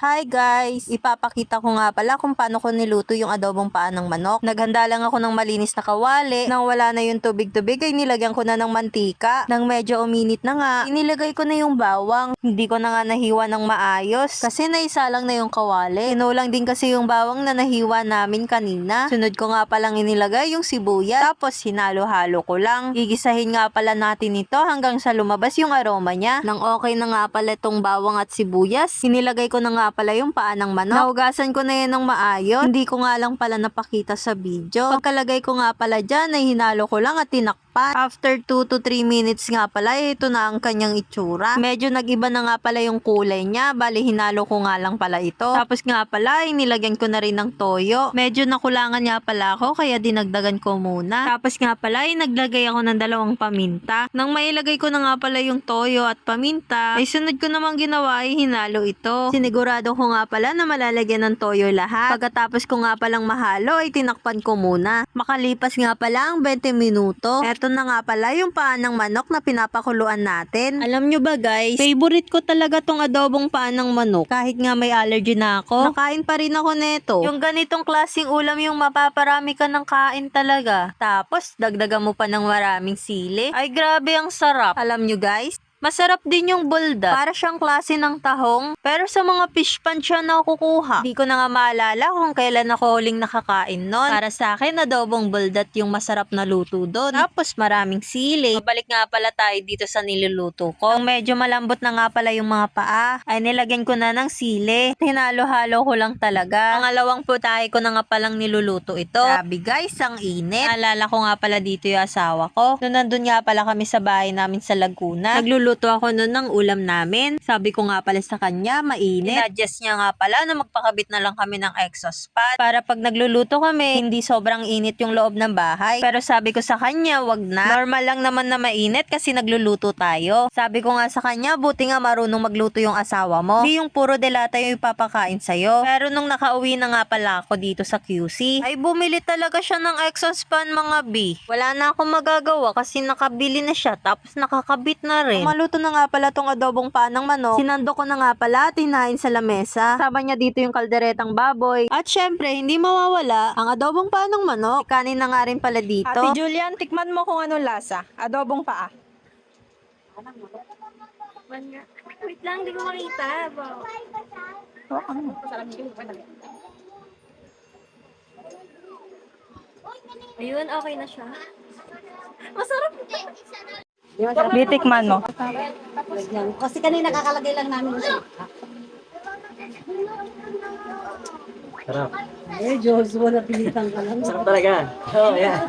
Hi guys! Ipapakita ko nga pala kung paano ko niluto yung adobong paa ng manok. Naghanda lang ako ng malinis na kawali. Nang wala na yung tubig-tubig ay nilagyan ko na ng mantika. Nang medyo uminit na nga, inilagay ko na yung bawang. Hindi ko na nga nahiwa ng maayos kasi naisa lang na yung kawali. Sinulang din kasi yung bawang na nahiwa namin kanina. Sunod ko nga palang inilagay yung sibuyas. Tapos hinalo-halo ko lang. Gigisahin nga pala natin ito hanggang sa lumabas yung aroma niya. Nang okay na nga pala itong bawang at sibuyas, inilagay ko na nga pala yung paa ng manok. Nahugasan ko na yan ng maayos. Hindi ko nga lang pala napakita sa video. Pagkalagay ko nga pala dyan ay hinalo ko lang at tinakpan. After 2 to 3 minutes nga pala, ito na ang kanyang itsura. Medyo nag-iba na nga pala yung kulay niya. Bali, hinalo ko nga lang pala ito. Tapos nga pala, nilagyan ko na rin ng toyo. Medyo nakulangan nga pala ako, kaya dinagdagan ko muna. Tapos nga pala, naglagay ako ng 2 paminta. Nang mailagay ko na nga pala yung toyo at paminta, ay sunod ko namang ginawa ay hinalo ito. Sinigurado ko nga pala na malalagyan ng toyo lahat. Pagkatapos ko nga palang mahalo, ay tinakpan ko muna. Makalipas nga pala ang 20 minuto. Ito na nga pala yung paa ng manok na pinapakuluan natin. Alam nyo ba guys, favorite ko talaga tong adobong paa ng manok. Kahit nga may allergy na ako, nakain pa rin ako neto. Yung ganitong klaseng ulam yung mapaparami ka ng kain talaga. Tapos, dagdagan mo pa ng maraming sili. Ay grabe ang sarap. Alam nyo guys, masarap din yung bulda. Para siyang klase ng tahong. Pero sa mga fish pan siya nakukuha. Hindi ko na nga maalala kung kailan ako huling nakakain nun. Para sa akin, adobong buldat yung masarap na luto doon. Tapos maraming sili. Mabalik nga pala tayo dito sa niluluto ko. Kung medyo malambot na nga pala yung mga paa, ay nilagyan ko na ng sili. Hinalo-halo ko lang talaga. Pangalawang putahe ko na nga palang niluluto ito. Grabe guys, ang init. Naalala ko nga pala dito yung asawa ko. Noon nandun nga pala kami sa bahay namin sa Laguna. Nagluluto ako noon ng ulam namin. Sabi ko nga pala sa kanya, mainit. Inadjust niya nga pala na magpakabit na lang kami ng exhaust fan. Para pag nagluluto kami, hindi sobrang init yung loob ng bahay. Pero sabi ko sa kanya, wag na. Normal lang naman na mainit kasi nagluluto tayo. Sabi ko nga sa kanya, buti nga marunong magluto yung asawa mo. Hindi yung puro delata yung ipapakain sa'yo. Pero nung nakauwi na nga pala ako dito sa QC, ay bumili talaga siya ng exhaust fan mga B. Wala na akong magagawa kasi nakabili na siya tapos nakakabit na rin. Maluto na nga pala tong adobong paa ng manok. Sinando ko na nga pala at hinain sa lamesa. Kasama niya dito yung kalderetang baboy. At syempre, hindi mawawala ang adobong paa ng manok. Kanin na nga rin pala dito. Ate Julian, tikman mo kung anong lasa. Adobong paa. Wait lang, di ko makita. Ayun, okay na siya. Masarap. Bitikman mo. Kasi kanina kakalagay lang namin siya. Sarap. Eh, Diyos, wala pilitan ka lang. Sarap talaga. Oh, yeah.